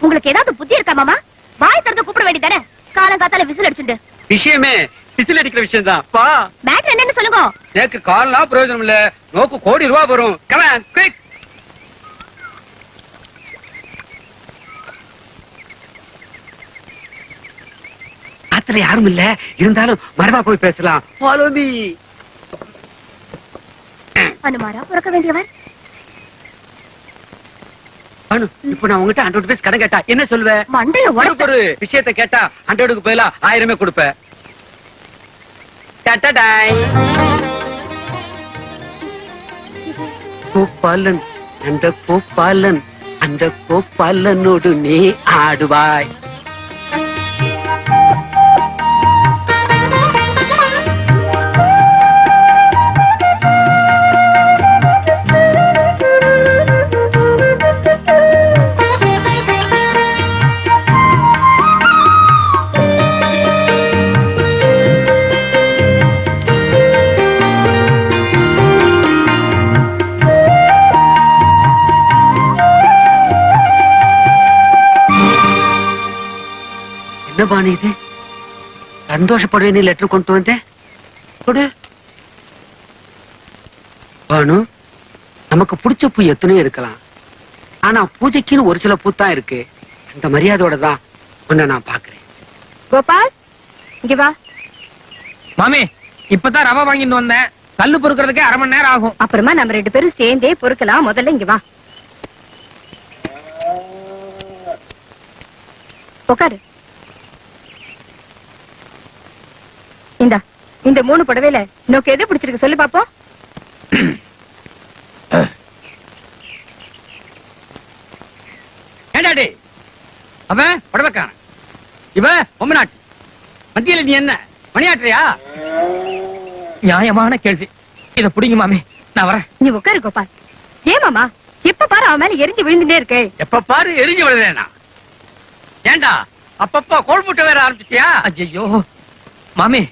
உங்களுக்கு ஏதாவது புத்தி இருக்கா மாமா? வாய் திறந்து கூப்பிட வேண்டியதானே? காலங்காத்தால விசில் அடிச்சுண்டு. விஷயமே விசில் அடிக்கிற விஷயம் தான். பா மேட்டர் என்னன்னு சொல்லுங்க. எனக்கு கால்லாம் பிரயோஜனம் இல்ல, நோக்கு கோடி ரூபாய் வரும். Come on, quick. ஆத்துல யாரும் இல்ல, இருந்தாலும் மரபா போய் பேசலாம். Follow me. அனுமாரா பிறக்க வேண்டியவர். அனு, இப்ப நான் உங்ககிட்ட 100 rupees கடன் கேட்டா என்ன சொல்லுவ? மண்டைய உடைச்சு ஒரு விஷயத்தை கேட்டா 100க்கு பதிலா 1000 கொடுப்ப. டடடாய். கோபாலன், அந்த கோபாலன், அந்த கோபாலனோடு நீ ஆடுவாய். என்ன பானு இது? சந்தோஷப்படுவேன்னு லெட்டர் கொண்டு வந்தேன். கொடு பானு. நமக்கு பிடிச்ச பூ எத்தனையோ இருக்கலாம், ஆனா பூஜைக்குன்னு ஒரு சில பூ தான் இருக்கு. அந்த மரியாதையோட தான் உன்னை நான் பாக்குறேன். கோபால், இங்க வா. மாமி, இப்பதான் ரவை வாங்கிட்டு வந்தேன். கல்லு பொறுக்கிறதுக்கே 1/2 மணி நேரம் ஆகும். அப்புறமா நம்ம 2 பேரும் சேர்ந்தே பொறுக்கலாம். முதல்ல இங்க வா, உட்காரு. இந்த 3 புடவையில நோக்கு எது பிடிச்சிருக்கு சொல்லு பாப்போம். ஏண்டாடி அவன் புடவைக்காரன், இவ பொம்மநாட்டி. மத்தியில நீ என்ன மணியாட்டுறியா? நியாயமான கேள்வி. இத புடிங்க மாமி, நான் வரேன். நீ உட்காரு கோபால். ஏன் மாமா எப்ப பாரு அவன் மேல எரிஞ்சு விழுந்துட்டே இருக்கே? எப்ப பாரு எரிஞ்சு விழுறேனா? ஏண்டா அப்பப்பா கோல் முட்டை வேற ஆரம்பிச்சிட்டியா? ஐயோ மாமி,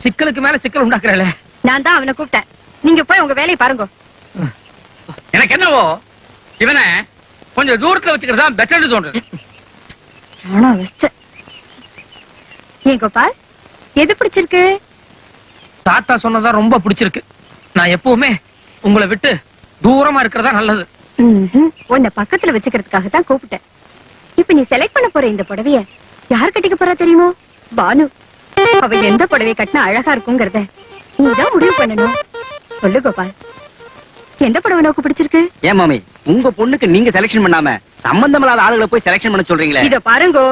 சிக்கலுக்கு மேல சிக்கல் உண்டாக்குறல. நான் தான் அவனை கூப்பிட்டேன். நீங்க போய் உங்க வேலையை பாருங்க. எனக்கு என்னவோ இவனை கொஞ்சம் தூரத்துல வச்சுக்கிறதா பெட்டர்னு தோன்றுது. ஏன் கோபால், எது பிடிச்சிருக்கு? தாத்தா சொன்னதா ரொம்ப பிடிச்சிருக்கு. நான் எப்பவுமே உங்களை விட்டு தூரமா இருக்கிறதா நல்லது. உன்னை பக்கத்துல வச்சுக்கிறதுக்காக தான் கூப்பிட்டேன். இப்ப நீ செலக்ட் பண்ண போற இந்த புடவைய யார் கட்டிக்க போறா தெரியுமோ? பானு. அவ எந்த புடவை கட்டினா அழகா இருக்குங்கிறத நீதான் முடிவு பண்ணணும். சொல்லு கோபால், எந்த புடவை நோக்கு பிடிச்சிருக்கு? ஏன் மாமி, உங்க பொண்ணுக்கு நீங்க செலக்ஷன் பண்ணாம சம்பந்தமில்லாத ஆளுகளை போய் செலக்ஷன் பண்ண சொல்றீங்களே? இத பாருங்கோ,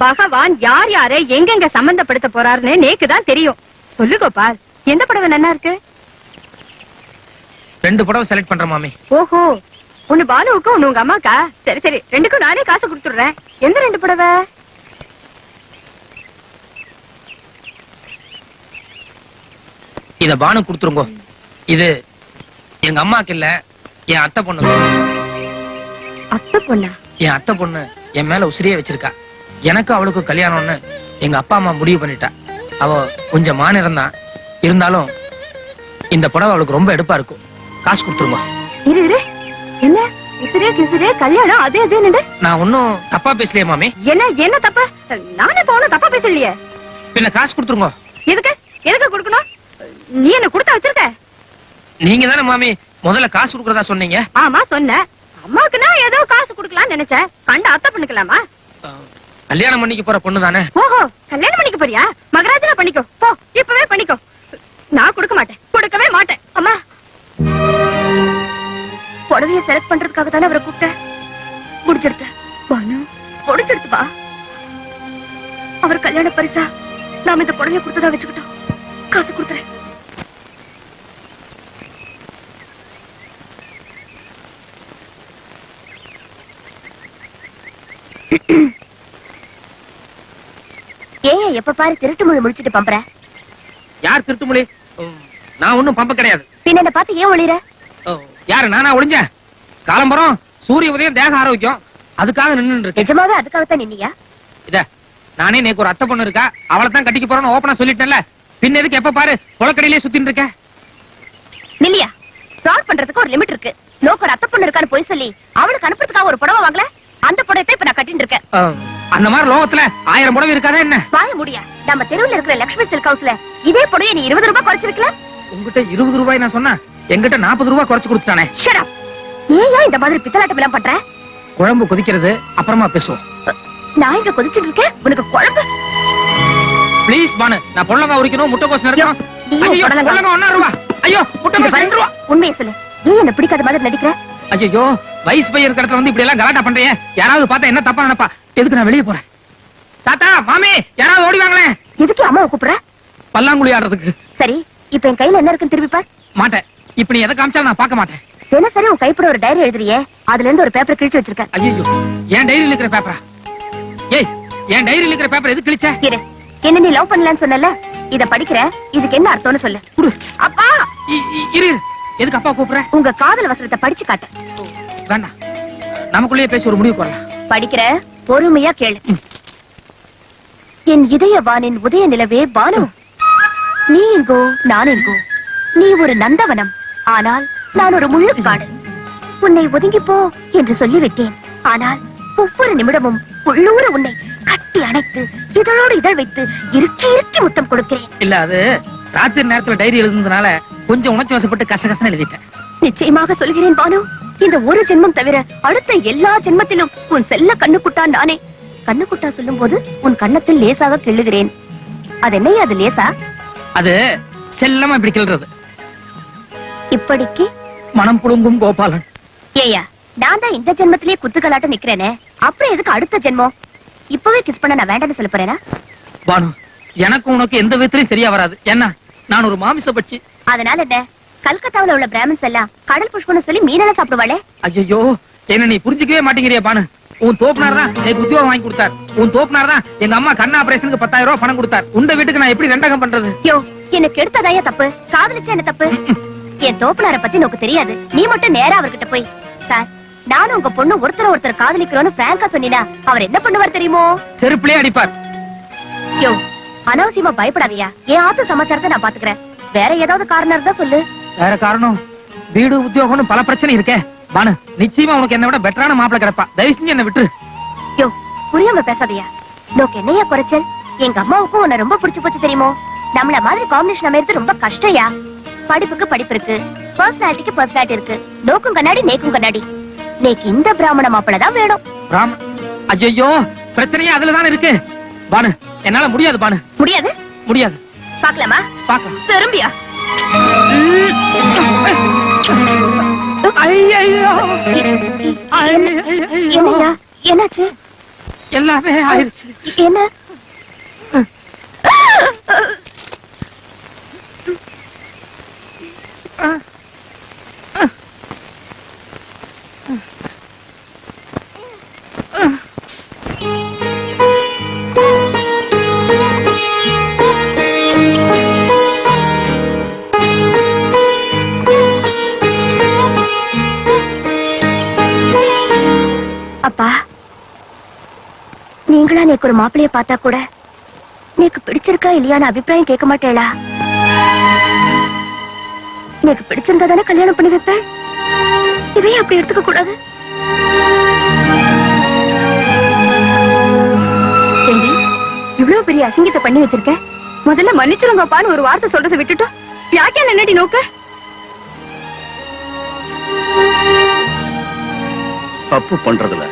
பகவான் யார் யாரை எங்கெங்க சம்பந்தப்படுத்த போறாருன்னு நேக்குதான் தெரியும். சொல்லு கோபால், எந்த புடவை நல்லா இருக்கு? 2 புடவை செலக்ட் பண்றேன் மாமி. ஓஹோ, ஒண்ணு பானுவுக்கு ஒண்ணு உங்க அம்மாக்கா? சரி சரி, 2க்கும் நானே காசு கொடுத்துடுறேன். எந்த 2 புடவை? இத பானு கொடுத்துருங்க. இது எங்க அம்மாக்கு இல்ல, என் அத்தை பொண்ணு. அத்தை பொண்ணா? என் அத்தை பொண்ணு என் மேல உசிரியே வச்சிருக்கா. எனக்கு அவளுக்கு கல்யாணம்னு எங்க அப்பா அம்மா முடிவு பண்ணிட்டா. அவ கொஞ்சம் மாநிலம் தான், இருந்தாலும் இந்த புடவை அவளுக்கு ரொம்ப எடுப்பா இருக்கும். காசு கொடுத்துருங்க. இரு இரு, என்ன உசிரே கிசிரே கல்யாணம் அது எதுன்னு? நான் ஒன்னும் தப்பா பேசலையே மாமி. என்ன என்ன தப்பா? நானே போன தப்பா பேசலையே. பின்ன காசு கொடுத்துருங்க. எதுக்கு எதுக்கு கொடுக்கணும்? நீ என்ன கொடுத்தா வச்சிருக்க? நீங்க தானே மாமி முதல்ல காசு கொடுக்கறதா சொன்னீங்க. ஆமா சொன்ன. அம்மாக்குன்னா ஏதோ காசு கொடுக்கலாம்னு நினைச்சேன். கண்ட அத்தை பண்ணிக்கலாமா? கல்யாணம் பண்ணிக்க போற பொண்ணு தானே. ஓஹோ, கல்யாணம் பண்ணிக்க போறியா? மகராஜனா பண்ணிக்கோ, போ இப்பவே பண்ணிக்கோ. நான் கொடுக்க மாட்டேன், கொடுக்கவே மாட்டேன். அம்மா, புடவைய செலக்ட் பண்றதுக்காக தானே அவரை கூப்பிட்டேன். முடிச்செடுத்த பானு, முடிச்செடுத்து வா. அவர் கல்யாண பரிசா நாம இந்த புடவைய கொடுத்ததா வச்சுக்கிட்டோம். காசு கொடுத்துறேன். ஏன் எப்ப பாரு திருட்டு மொழி முடிச்சிட்டு பம்பற? யார் திருட்டு மொழி? நான் ஒண்ணும் பம்ப கிடையாது. பின்ன என்ன பார்த்து ஏன் ஒளிற? யாரு நானா ஒளிஞ்சேன்? காலம்பரம் சூரிய உதயம் தேக ஆரோக்கியம், அதுக்காக நின்னு இருக்கேன். நிஜமாவே அதுக்காகத்தான் நின்னியா? இத நானே நேக்கு ஒரு அத்தை பொண்ணு இருக்கா, அவளை தான் கட்டிக்க போறேன்னு ஓப்பனா சொல்லிட்டேன்ல. பின்ன எதுக்கு எப்ப பாரு கொலக்கடையிலே சுத்தின்னு இருக்க? நில்லியா, ஃப்ராட் பண்றதுக்கு ஒரு லிமிட் இருக்கு. நோக்கு ஒரு அத்தை பொண்ணு இருக்கான்னு போய் சொல்லி அவளுக்கு அனுப்புறதுக்காக ஒரு புடவை வாங்கல? அந்த புடவை இப்ப நான் கட்டிட்டு இருக்கேன். அந்த மாதிரி லோகத்துல 1000 புடவை இருக்காதா என்ன? வாய முடியா. நம்ம தெருவுல இருக்கிற லட்சுமி சில்க் ஹவுஸ்ல இதே புடவை நீ 20 ரூபாய் குறைச்சு வைக்கல. உங்ககிட்ட 20 ரூபாய் நான் சொன்னா என்கிட்ட 40 ரூபாய் குறைச்சு கொடுத்துட்டானே. Shut up. ஏன் இந்த மாதிரி பித்தலாட்டம் எல்லாம் பண்ற? குழம்பு கொதிக்கிறது அப்புறமா பேசுவோம். நான் இங்க கொதிச்சிட்டு இருக்கேன், உனக்கு குழம்பு. ப்ளீஸ் பானு, நான் பொள்ளங்க உரிக்கணும், முட்டைக்கோஸ் நறுக்கணும். நீயும் ஐயோ புடலங்கா. பொள்ளங்க 1 ரூபாய். ஐயோ முட்டைக்கோஸ் 2 ரூபாய். உண்மையை சொல்லு, ஏன் என்ன பிடிக்காத மாதிரி நடிக்கிற? ஐயோ வயசு பையன் இருக்கிற இடத்துல வந்து இப்படி எல்லாம் கலாட்டா பண்றியே, யாராவது பார்த்தா என்ன தப்பா நினைப்பா? எதுக்கு நான் வெளியே போறேன்? தாத்தா மாமி யாராவது ஓடி வாங்களேன். எதுக்கு அம்மாவை கூப்பிடுற? பல்லாங்குழி ஆடுறதுக்கு. சரி, இப்ப என் கையில என்ன இருக்குன்னு திருப்பி பார். மாட்டேன், இப்ப நீ எதை காமிச்சாலும் நான் பார்க்க மாட்டேன். தினசரி உன் கைப்பட ஒரு டைரி எழுதுறியே, அதுல இருந்து ஒரு பேப்பர் கிழிச்சு வச்சிருக்கேன். ஐயோ என் டைரியில இருக்கிற பேப்பரா? ஏய் என் டைரியில இருக்கிற பேப்பர் எது கிழிச்ச? இரு, என்ன நீ லவ் பண்ணலன்னு சொன்னல, இத படிக்கிற, இதுக்கு என்ன அர்த்தம்னு சொல்லு. குடு. அப்பா, இரு. எதுக்கு அப்பா கூப்பிடுற? உங்க காதல் வசனத்தை படிச்சு காட்டு. வேண்டாம், நமக்குள்ளேயே பேசி ஒரு முடிவு வரலாம். படிக்கிற, பொறுமையா கேளு. என் இதய வானின் உதய நிலவே பானு, நீ எங்கோ நான் எங்கோ, நீ ஒரு நந்தவனம், ஆனால் நான் ஒரு முள்ளுக்காடு. உன்னை ஒதுங்கி போ என்று சொல்லிவிட்டேன், ஆனால் ஒவ்வொரு நிமிடமும் உள்ளூர உன்னை கட்டி அணைத்து இதழோடு இதழ் வைத்து இறுக்கி இறுக்கி முத்தம் கொடுக்கிறேன். இல்ல, அது ராத்திரி நேரத்துல டைரி எழுதுனதுனால கொஞ்சம் உணர்ச்சி வசப்பட்டு கசகசன்னு எழுதிட்டேன். நிச்சயமாக சொல்கிறேன் பானு, இந்த ஒரு ஜென்மம் தவிர அடுத்த எல்லா ஜென்மத்திலும் உன் செல்ல கண்ணுக்குட்டா நானே. கண்ணுக்குட்டா சொல்லும் போது உன் கண்ணத்தில் லேசாக கிள்ளுகிறேன். அது என்னையா அது லேசா? அது செல்லமா இப்படி கிள்றது. இப்படிக்கு மனம் புழுங்கும் கோபாலன். ஏயா, நான் தான் இந்த ஜென்மத்திலேயே குத்துக்கலாட்ட நிக்கிறேனே, அப்புறம் எதுக்கு அடுத்த ஜென்மம்? இப்பவே கிஸ் பண்ண நான் வேண்டாம்னு சொல்ல போறேனா? பானு, எனக்கு உனக்கு எந்த விதத்திலயும் சரியா வராது. என்ன, நான் ஒரு மாமிச பட்சி. அதனால என்ன, கல்கத்தாவுல உள்ள பிராமின்ஸ் எல்லாம் கடல் புஷ்பம்னு சொல்லி மீனெல்லாம் சாப்பிடுவாளே. ஐயோ என்ன நீ புரிஞ்சுக்கவே மாட்டேங்கிறியா பானு? உன் தோப்புனார் தான் எனக்கு உத்தியோகம் வாங்கி கொடுத்தார். உன் தோப்புனார் தான் எங்க அம்மா கண் ஆபரேஷனுக்கு 10,000 ரூபாய் பணம் கொடுத்தார். உண்ட வீட்டுக்கு நான் எப்படி ரெண்டகம் பண்றது? யோ, எனக்கு எடுத்ததாயா தப்பு, காதலிச்சா என்ன தப்பு? என் தோப்புனார பத்தி உனக்கு தெரியாது, நீ மட்டும் நேரா அவர்கிட்ட போய், சார் நானும் உங்க பொண்ணு ஒருத்தர் காதலிக்கிறோன்னு பிராங்கா சொன்னீனா அவர் என்ன பண்ணுவார் தெரியுமோ? செருப்பிலே அடிப்பார். யோ, அனாவசியமா பயப்படாதயா, என் ஆத்து சமாச்சாரத்தை நான் பாத்துக்கிறேன். வேற ஏதாவது காரணம் இருந்தா சொல்லு. வேற காரணம்? வீடு உத்தியோகம்னு பல பிரச்சனை இருக்கே பானு. நிச்சயமா உனக்கு என்ன விட பெட்டரான மாப்பிளை கிடப்பா. தயவு செஞ்சு என்ன விட்டுரு. யோ, புரியாம பேசாதயா. நோக்கு என்னையா குறைச்சல்? எங்க அம்மாவுக்கும் உன்னை ரொம்ப பிடிச்சு போச்சு தெரியுமோ? நம்மள மாதிரி காம்பினேஷன் அமைறது ரொம்ப கஷ்டயா. படிப்புக்கு படிப்பு இருக்கு, பர்சனாலிட்டிக்கு பர்சனாலிட்டி இருக்கு, நோக்கும் கண்ணாடி நேக்கும் கண்ணாடி. நேக்கு இந்த பிராமண மாப்பிளை தான் வேணும். ஐயோ, பிரச்சனையே அதுலதான் இருக்கு பானு. என்னால முடியாது பானு. முடியாது? முடியாது. பாக்கலாமா? பாக்கலாம். திரும்பியா? என்னையா, என்னாச்சு? எல்லாமே ஆயிருச்சு. என்ன? அப்பா, நீங்களா நேக்கு ஒரு மாப்பிளைய பார்த்தா கூட நேக்கு பிடிச்சிருக்கா இல்லையான்னு அபிப்பிராயம் கேட்க மாட்டேளா? நேக்கு பிடிச்சிருந்தா தானே கல்யாணம் பண்ணி வைப்பேன். இதையும் அப்படி எடுத்துக்க கூடாது. ஏண்டி, இவ்வளவு பெரிய அசிங்கத்தை பண்ணி வச்சிருக்க, முதல்ல மன்னிச்சிருங்கப்பான்னு ஒரு வார்த்தை சொல்றதை விட்டுட்டோம். யாக்கே என்னடி நோக்க? தப்பு பண்றதுல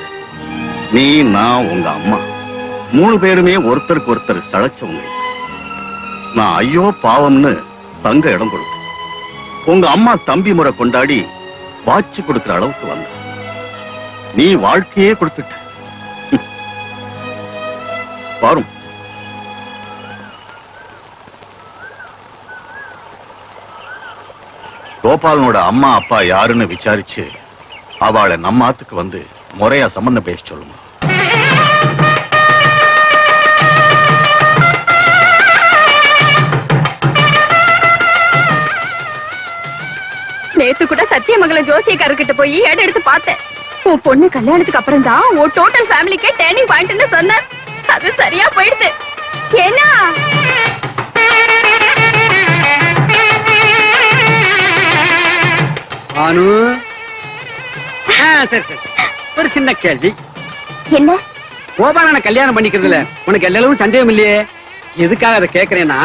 நீ, நான், உங்க அம்மா 3 பேருமே ஒருத்தருக்கு ஒருத்தர் சளைச்சவங்க. நான் ஐயோ பாவம்னு தங்க இடம் கொடுத்தேன். உங்க அம்மா தம்பி முறை கொண்டாடி வாட்சி கொடுக்கிற அளவுக்கு வந்த. நீ வாழ்க்கையே கொடுத்துட்ட. பாரும், கோபாலனோட அம்மா அப்பா யாருன்னு விசாரிச்சு அவளை நம்ம ஆத்துக்கு வந்து முறையா சம்பந்தம் பேச சொல்லுங்க. நேத்து கூட சத்தியமங்கலம் ஜோசியக்காரர்கிட்ட போய் இடம் எடுத்து பார்த்தேன். உன் பொண்ணு கல்யாணத்துக்கு அப்புறம் தான் உன் டோட்டல் ஃபேமிலிக்கே டேர்னிங் பாயிண்ட்னு சொன்னார். அது சரியா போயிடுது. ஏன்னா பானு, சரி சரி, ஒரு சின்ன கேள்வி. என்ன? கோபாலனை கல்யாணம் பண்ணிக்கிறதுல உனக்கு எல்லளவும் சந்தேகம் இல்லையே. எதுக்காக அதை கேக்குறேன்னா,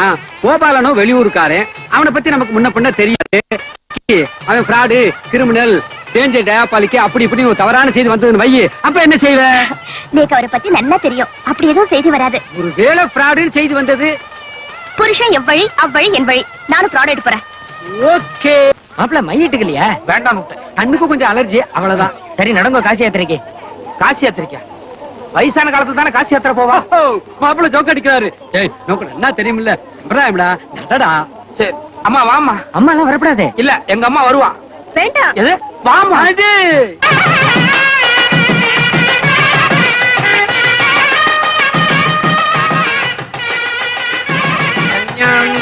கோபாலனும் வெளியூருக்காரன், அவனை பத்தி நமக்கு முன்ன பின்ன தெரியாது. அவன் ஃப்ராடு, கிரிமினல், டேஞ்சர், டயாபாலிக்கு அப்படி இப்படி ஒரு தவறான செய்தி வந்ததுன்னு வையி, அப்ப என்ன செய்வ? நீக்கு அவரை பத்தி நல்லா தெரியும். அப்படி எதுவும் செய்தி வராது. ஒரு வேளை ஃப்ராடுன்னு செய்தி வந்தது. புருஷன் எவ்வழி அவ்வழி என் வழி. நானும் ஃப்ராட் எடுத்து போறேன். ஓகே. மாப்பிள்ள மையிட்டுக்கு இல்லையா? வேண்டாம். கண்ணுக்கு கொஞ்சம் அலர்ஜி, அவ்வளவுதான். சரி நடங்க, காசி யாத்திரைக்கு. காசி யாத்திரைக்கா? வயசான காலத்துல தானே காசி யாத்திரை போவா? மாப்பிள்ள ஜோக் அடிக்கிறாரு. ஏய் நோக்கடா, என்ன தெரியுமில்ல? அப்புறம்டா நடடா. சரி அம்மா வாமா. அம்மா எல்லாம் வரப்படாதே. இல்ல எங்க அம்மா வருவா. வேண்டாம். எது? வாமா. அது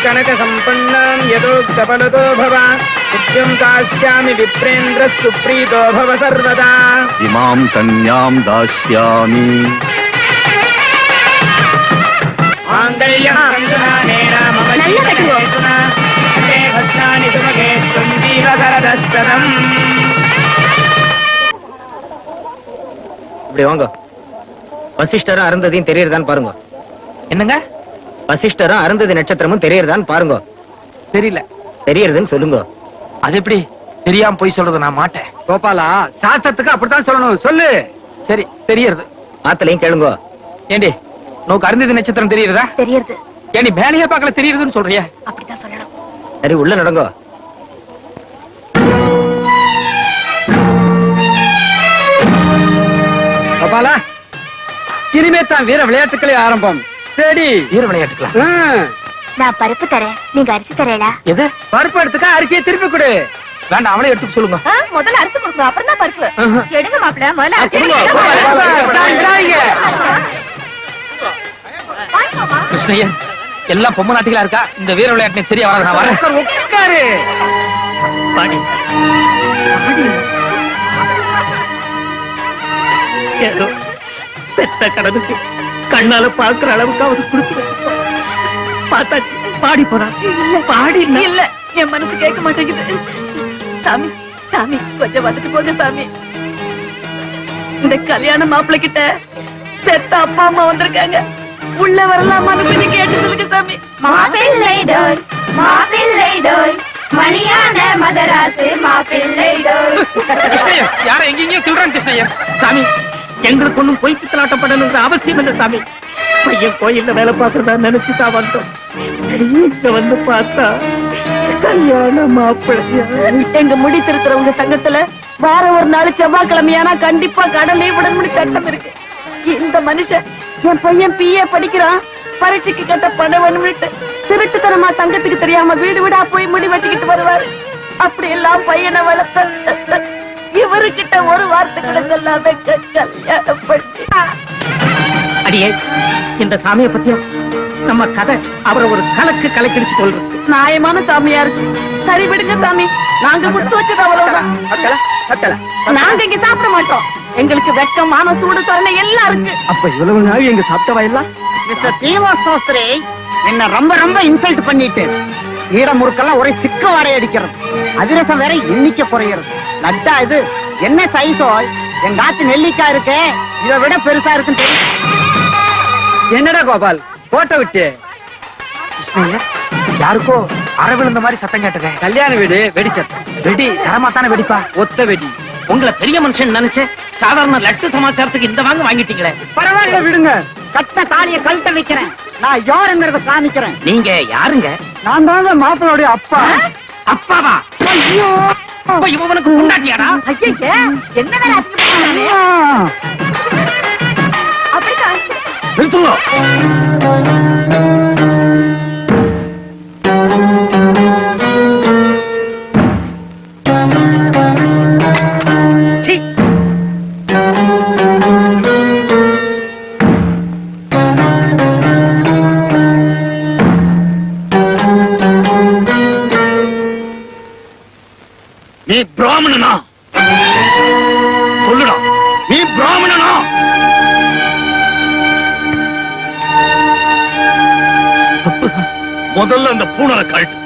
கனக சம்பன்னாம் யதோ கபலதோ பவ புத்தியம் காஷ்யாமி விப்ரேந்திர சுப்ரீதோ பவ சர்வதா. இமாம் கன்யாம் தாஸ்யாமி. மாங்கல்யம் சங்கநானேன மம நல்லா கட்டுவோம். ஜீவனேதுனா அங்கே பத்ராணி சுமகே துவந்தீவகரதஸ்தரம். இப்படி வாங்க. வசிஷ்டரும் அருந்ததியும் தெரியறதான்னு பாருங்க. என்னங்க? வசிஷ்டரும் அருந்ததி நட்சத்திரமும் தெரியறதான்னு பாருங்க. தெரியல. தெரியறதுன்னு சொல்லுங்க. அது எப்படி தெரியாம போய் சொல்றது? நான் மாட்டேன். கோபாலா, சாஸ்திரத்துக்கு அப்படித்தான் சொல்லணும். சொல்லு. சரி தெரியறது. ஆத்தலையும் கேளுங்க. ஏண்டி நோக்கு அருந்ததி நட்சத்திரம் தெரியுறதா? தெரியுது. ஏண்டி வேலையே பார்க்கல தெரியுதுன்னு சொல்றியா? அப்படித்தான் சொல்லணும். சரி உள்ள நடங்க. கோபாலா, இனிமே தான் வீர விளையாட்டுக்களே ஆரம்பம். சரி, வீர விளையாட்டுக்கலாம். நான் பருப்பு தரேன், நீங்க அரிசி தரேடா. எது? பருப்பு எடுத்துக்க, அரிசியை திருப்பி கொடு. வேண்டாம், அவளே எடுத்துக்க சொல்லுங்க. முதல்ல அரிசி கொடுக்கணும், அப்புறம் தான் பருப்பு. எடுங்க மாப்பிள்ள, முதல்ல அரிசி கொடுங்க. விடாதீங்க. கிருஷ்ணய்யன் எல்லாம் பொம்மை நாட்டிகளா இருக்கா? இந்த வீர விளையாட்டு சரியா வராது. நான் வரேன். உட்காரு. பாடி ஏதோ பெத்த கடனுக்கு கண்ணால பாக்குற அளவுக்கு அவரு கொடுத்து பார்த்தாச்சு. பாடி போறா. பாடி இல்ல, என் மனசு கேட்க மாட்டேங்குது. சாமி, சாமி கொஞ்சம் வந்துட்டு போங்க சாமி. இந்த கல்யாண மாப்பிள்ளை கிட்ட செத்த அப்பா அம்மா வந்திருக்காங்க. உள்ள வரலாமான்னு கொஞ்சம் கேட்டு சொல்லுங்க சாமி. மாப்பிள்ளை டோய், மாப்பிள்ளை டோய், மணியான மதராசு மாப்பிள்ளை டோய். கிருஷ்ணய்யன் யார எங்கேயும் சொல்றான். கிருஷ்ணய்யன் சாமி, எங்களுக்கு ஒண்ணும் பொய் பித்தலாட்டப்படணுன்ற அவசியம் இல்லை சாமி. பையன் கோயில்ல வேலை பார்க்கறதா நினைச்சுதான் வந்தோம். இங்க வந்து பார்த்தா கல்யாண மாப்பிள்ளையா. எங்க முடி திருத்துறவங்க சங்கத்துல வாரம் ஒரு நாள் செவ்வாய்க்கிழமையானா கண்டிப்பா கடல் லீவ் விடணும்னு சட்டம் இருக்கு. இந்த மனுஷன் என் பையன் பிஏ படிக்கிறான், பரீட்சைக்கு கட்ட பணம் வேணும்னுட்டு திருட்டுத்தனமா தங்கத்துக்கு தெரியாம வீடு வீடா போய் முடி வெட்டிக்கிட்டு வருவாரு. அப்படி எல்லாம் பையனை வளர்த்த இவருக்கிட்ட ஒரு வார்த்தை கூட சொல்லாம கல்யாணம் பண்ணி. அடியே, இந்த சாமியை பத்தியா நம்ம கதை அவரை ஒரு கலக்கு கலக்கிடுச்சு கொள்றது. நியாயமான சாமியா இருக்கு. சரி விடுங்க சாமி, நாங்க முடிச்சு வச்சது அவ்வளவுதான். நாங்க இங்க சாப்பிட மாட்டோம். எங்களுக்கு வெக்கம், மானம், சூடு, சொரணை எல்லாம் இருக்கு. அப்ப இவ்வளவு நாள் எங்க சாப்பிட்டவா எல்லாம் மிஸ்டர் சீனிவாஸ் சாஸ்திரி என்ன ரொம்ப ரொம்ப இன்சல்ட் பண்ணிட்டு, ஈட முறுக்கெல்லாம் ஒரே சிக்க வாடை அடிக்கிறது. அதிரசம் வேற இன்னிக்க குறையிறது. லட்டா இது என்ன சைஸோ? எங்க ஆத்து நெல்லிக்காய் இருக்கு, இதை விட பெருசா இருக்குன்னு தெரியும். என்னடா கோபால் கோட்டை விட்டு? கிருஷ்ணய்யன் யாருக்கோ அற விழுந்த மாதிரி சத்தம் கேட்டதே. கல்யாண வீடு வெடிச்சத்தம். வெடி சரமாத்தான வெடிப்பா. ஒத்த வெடி. உங்களை பெரிய மனுஷன் நினைச்சேன். சாதாரண லட்டு சமாச்சாரத்துக்கு இந்த வாங்க வாங்கிட்டீங்களே. பரவாயில்ல விடுங்க, கட்ட தாலியை கழட்ட வைக்கிறேன். நான் யாருங்கிறத காமிக்கிறேன். நீங்க யாருங்க? நான் தாங்க மாப்பிளோடைய அப்பா. அப்பாவா? ஐயோ, அப்ப இவனுக்கு முன்னாடியாடா? ஐயா, என்ன வேலை அசிங்கப்படுறானே? அப்படிதான். நிறுத்துங்க. சீ. நீ பிராமணனா? சொல்லுடா, நீ பிராமணனா? முதல்ல அந்த பூனலை கழட்டு.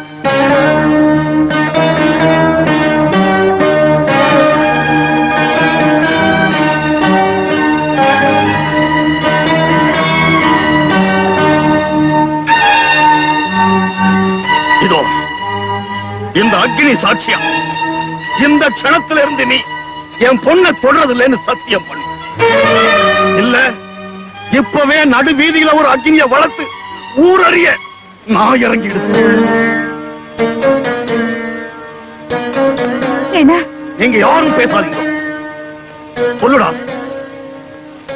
அக்னி சாட்சியா இந்த க்ஷணத்துல இருந்து நீ என் பொண்ணை தொடறதில்லைன்னு சத்தியம் பண்ணு. இல்ல இப்பவே நடு வீதியில ஒரு அக்னியை வளர்த்து ஊரறிய நான் இறங்கிடுது. என்ன நீங்க யாரும் பேசாதீங்க. சொல்லுடா,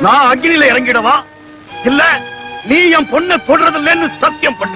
நான் அக்னியில இறங்கிடவா இல்ல நீ என் பொண்ணை தொடறதில்லைன்னு சத்தியம் பண்ணு.